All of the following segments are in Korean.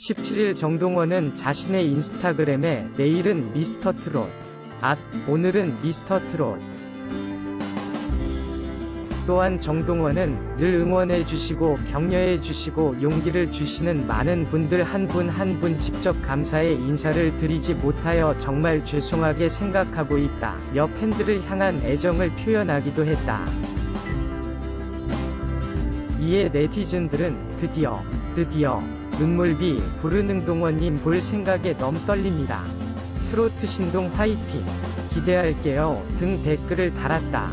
17일 정동원은 자신의 인스타그램에 내일은 미스터 트롯, 오늘은 미스터 트롯. 또한 정동원은 늘 응원해주시고 격려해주시고 용기를 주시는 많은 분들 한 분 한 분 직접 감사의 인사를 드리지 못하여 정말 죄송하게 생각하고 있다. 여 팬들을 향한 애정을 표현하기도 했다. 이에 네티즌들은 드디어 눈물비 부르능동원님 볼 생각에 너무 떨립니다. 트로트 신동 화이팅! 기대할게요 등 댓글을 달았다.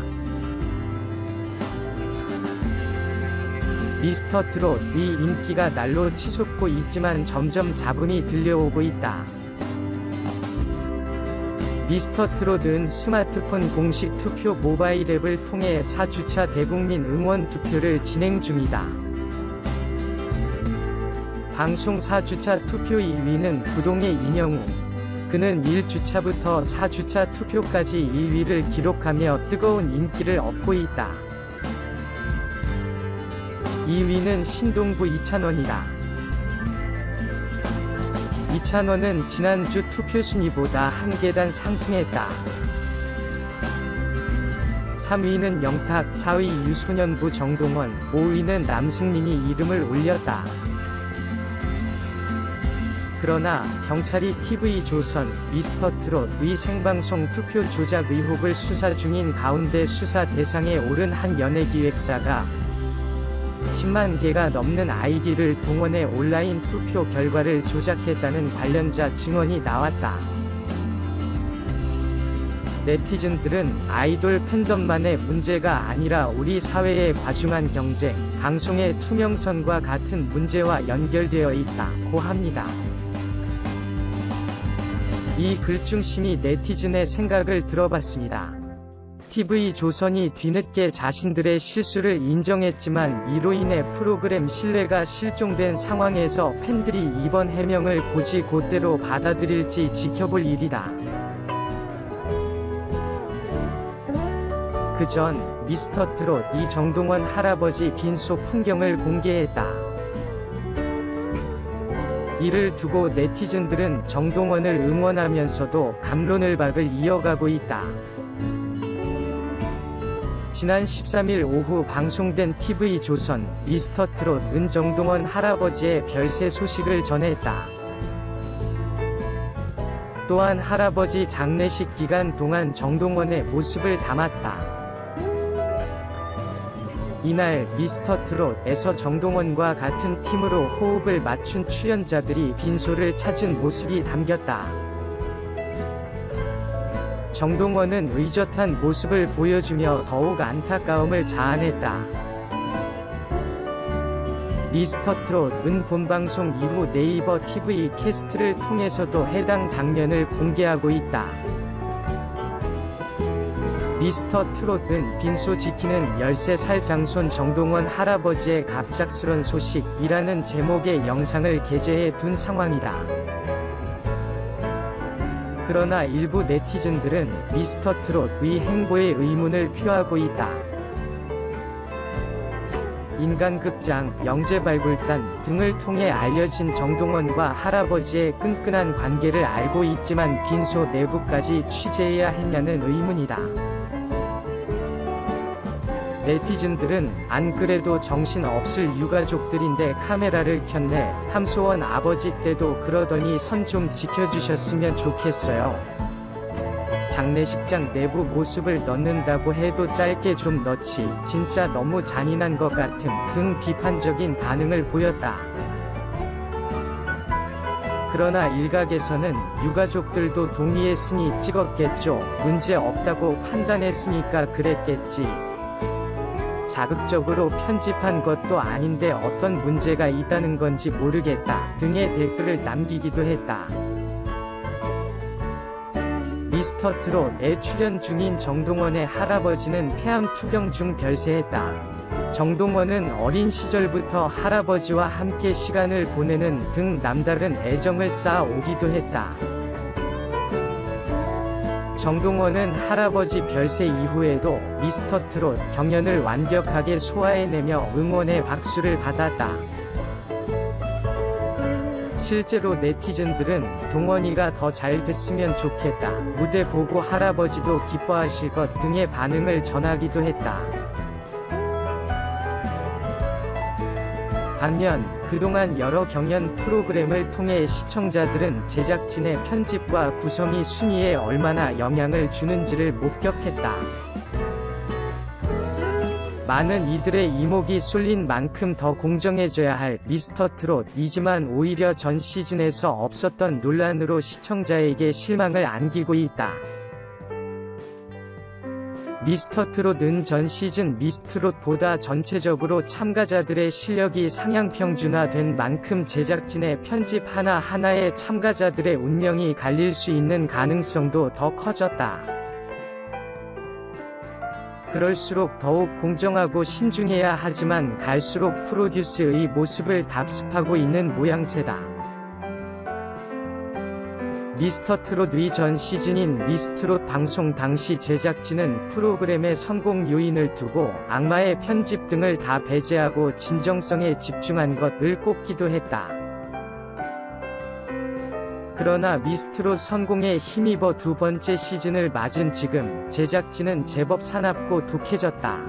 미스터 트롯 위 인기가 날로 치솟고 있지만 점점 자분이 들려오고 있다. 미스터 트롯은 스마트폰 공식 투표 모바일 앱을 통해 4주차 대국민 응원 투표를 진행 중이다. 방송 4주차 투표 1위는 부동의 이영웅. 그는 1주차부터 4주차 투표까지 1위를 기록하며 뜨거운 인기를 얻고 있다. 2위는 신동부 이찬원이다. 이찬원은 지난주 투표 순위보다 한 계단 상승했다. 3위는 영탁, 4위 유소년부 정동원, 5위는 남승민이 이름을 올렸다. 그러나 경찰이 TV조선, 미스터 트롯 위 생방송 투표 조작 의혹을 수사 중인 가운데 수사 대상에 오른 한 연예기획사가 10만 개가 넘는 아이디를 동원해 온라인 투표 결과를 조작했다는 관련자 증언이 나왔다. 네티즌들은 아이돌 팬덤만의 문제가 아니라 우리 사회의 과중한 경쟁, 방송의 투명성과 같은 문제와 연결되어 있다고 합니다. 이 글 중심이 네티즌의 생각을 들어봤습니다. TV조선이 뒤늦게 자신들의 실수를 인정했지만 이로 인해 프로그램 신뢰가 실종된 상황에서 팬들이 이번 해명을 곧이곧대로 받아들일지 지켜볼 일이다. 그전 미스터 트롯 이 정동원 할아버지 빈소 풍경을 공개했다. 이를 두고 네티즌들은 정동원을 응원하면서도 갑론을 박을 이어가고 있다. 지난 13일 오후 방송된 TV조선 미스터 트롯은 정동원 할아버지의 별세 소식을 전했다. 또한 할아버지 장례식 기간 동안 정동원의 모습을 담았다. 이날 미스터 트롯에서 정동원과 같은 팀으로 호흡을 맞춘 출연자들이 빈소를 찾은 모습이 담겼다. 정동원은 의젓한 모습을 보여주며 더욱 안타까움을 자아냈다. 미스터 트롯은 본방송 이후 네이버 TV 캐스트를 통해서도 해당 장면을 공개하고 있다. 미스터 트롯은 빈소 지키는 13살 장손 정동원 할아버지의 갑작스런 소식이라는 제목의 영상을 게재해 둔 상황이다. 그러나 일부 네티즌들은 미스터 트롯 위 행보에 의문을 표하고 있다. 인간극장, 영재발굴단 등을 통해 알려진 정동원과 할아버지의 끈끈한 관계를 알고 있지만 빈소 내부까지 취재해야 했냐는 의문이다. 네티즌들은 안 그래도 정신없을 유가족들인데 카메라를 켰네. 함소원 아버지 때도 그러더니 선 좀 지켜주셨으면 좋겠어요. 장례식장 내부 모습을 넣는다고 해도 짧게 좀 넣지. 진짜 너무 잔인한 것 같음 등 비판적인 반응을 보였다. 그러나 일각에서는 유가족들도 동의했으니 찍었겠죠. 문제 없다고 판단했으니까 그랬겠지. 자극적으로 편집한 것도 아닌데 어떤 문제가 있다는 건지 모르겠다 등의 댓글을 남기기도 했다. 미스터 트롯에 출연 중인 정동원의 할아버지는 폐암 투병 중 별세했다. 정동원은 어린 시절부터 할아버지와 함께 시간을 보내는 등 남다른 애정을 쌓아오기도 했다. 정동원은 할아버지 별세 이후에도 미스터 트롯 경연을 완벽하게 소화해내며 응원의 박수를 받았다. 실제로 네티즌들은 동원이가 더 잘 됐으면 좋겠다, 무대 보고 할아버지도 기뻐하실 것 등의 반응을 전하기도 했다. 반면 그동안 여러 경연 프로그램을 통해 시청자들은 제작진의 편집과 구성이 순위에 얼마나 영향을 주는지를 목격했다. 많은 이들의 이목이 쏠린 만큼 더 공정해져야 할 미스터트롯이지만 오히려 전 시즌에서 없었던 논란으로 시청자에게 실망을 안기고 있다. 미스터트롯은 전 시즌 미스트롯보다 전체적으로 참가자들의 실력이 상향평준화된 만큼 제작진의 편집 하나하나에 참가자들의 운명이 갈릴 수 있는 가능성도 더 커졌다. 그럴수록 더욱 공정하고 신중해야 하지만 갈수록 프로듀스의 모습을 답습하고 있는 모양새다. 미스터트롯의 전 시즌인 미스트롯 방송 당시 제작진은 프로그램의 성공 요인을 두고 악마의 편집 등을 다 배제하고 진정성에 집중한 것을 꼽기도 했다. 그러나 미스트롯 성공에 힘입어 두 번째 시즌을 맞은 지금 제작진은 제법 사납고 독해졌다.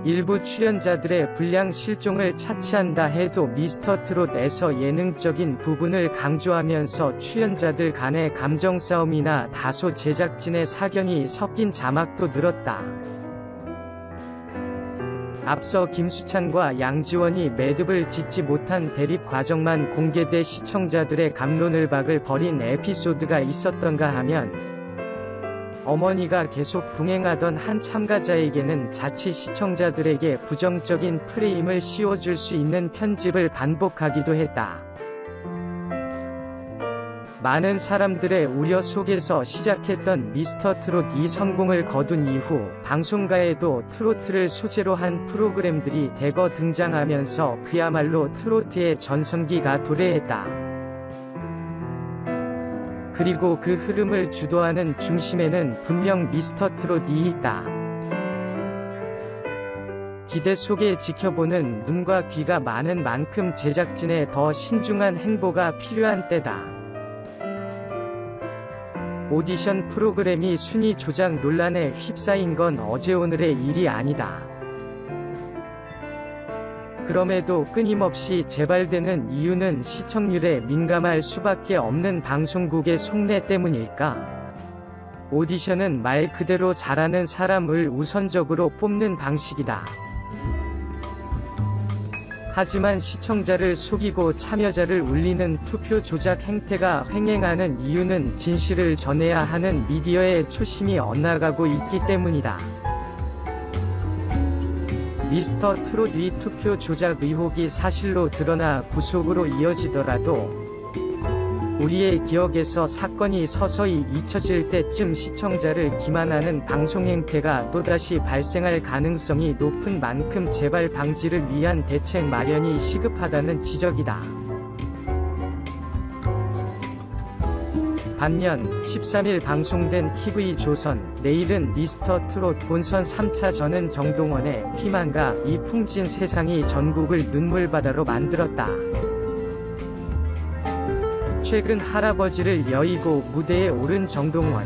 일부 출연자들의 불량 실종을 차치한다 해도 미스터트롯에서 예능적인 부분을 강조하면서 출연자들 간의 감정 싸움이나 다소 제작진의 사견이 섞인 자막도 늘었다. 앞서 김수찬과 양지원이 매듭을 짓지 못한 대립 과정만 공개돼 시청자들의 갑론을 박을 벌인 에피소드가 있었던가 하면 어머니가 계속 동행하던 한 참가자에게는 자칫 시청자들에게 부정적인 프레임을 씌워줄 수 있는 편집을 반복하기도 했다. 많은 사람들의 우려 속에서 시작했던 미스터트롯이 성공을 거둔 이후 방송가에도 트로트를 소재로 한 프로그램들이 대거 등장하면서 그야말로 트로트의 전성기가 도래했다. 그리고 그 흐름을 주도하는 중심에는 분명 미스터트롯이 있다. 기대 속에 지켜보는 눈과 귀가 많은 만큼 제작진의 더 신중한 행보가 필요한 때다. 오디션 프로그램이 순위 조작 논란에 휩싸인 건 어제 오늘의 일이 아니다. 그럼에도 끊임없이 재발되는 이유는 시청률에 민감할 수밖에 없는 방송국의 속내 때문일까? 오디션은 말 그대로 잘하는 사람을 우선적으로 뽑는 방식이다. 하지만 시청자를 속이고 참여자를 울리는 투표 조작 행태가 횡행하는 이유는 진실을 전해야 하는 미디어의 초심이 엇나가고 있기 때문이다. 미스터트롯의 투표 조작 의혹이 사실로 드러나 구속으로 이어지더라도 우리의 기억에서 사건이 서서히 잊혀질 때쯤 시청자를 기만하는 방송 행태가 또다시 발생할 가능성이 높은 만큼 재발 방지를 위한 대책 마련이 시급하다는 지적이다. 반면 13일 방송된 TV조선 내일은 미스터트롯 본선 3차전은 정동원의 피만과 이 풍진 세상이 전국을 눈물바다로 만들었다. 최근 할아버지를 여의고 무대에 오른 정동원.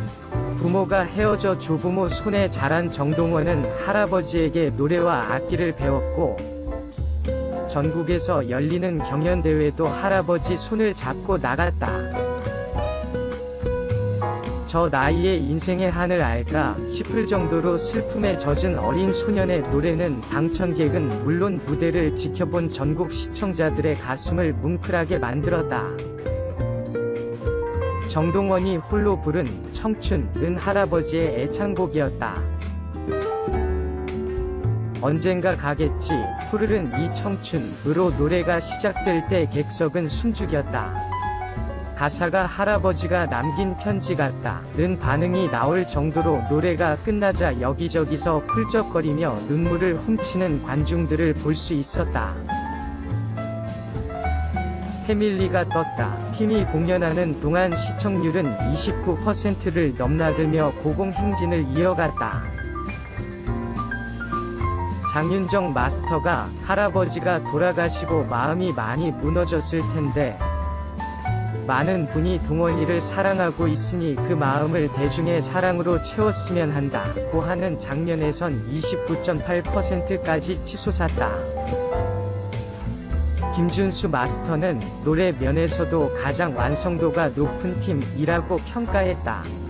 부모가 헤어져 조부모 손에 자란 정동원은 할아버지에게 노래와 악기를 배웠고 전국에서 열리는 경연대회도 할아버지 손을 잡고 나갔다. 저 나이에 인생의 한을 알까 싶을 정도로 슬픔에 젖은 어린 소년의 노래는 당천객은 물론 무대를 지켜본 전국 시청자들의 가슴을 뭉클하게 만들었다. 정동원이 홀로 부른 청춘은 할아버지의 애창곡이었다. 언젠가 가겠지 푸르른 이 청춘으로 노래가 시작될 때 객석은 숨죽였다. 가사가 할아버지가 남긴 편지 같다는 반응이 나올 정도로 노래가 끝나자 여기저기서 훌쩍거리며 눈물을 훔치는 관중들을 볼 수 있었다. 패밀리가 떴다. 팀이 공연하는 동안 시청률은 29%를 넘나들며 고공행진을 이어갔다. 장윤정 마스터가 할아버지가 돌아가시고 마음이 많이 무너졌을 텐데 많은 분이 동원이를 사랑하고 있으니 그 마음을 대중의 사랑으로 채웠으면 한다고 하는 장면에선 29.8%까지 치솟았다. 김준수 마스터는 노래 면에서도 가장 완성도가 높은 팀이라고 평가했다.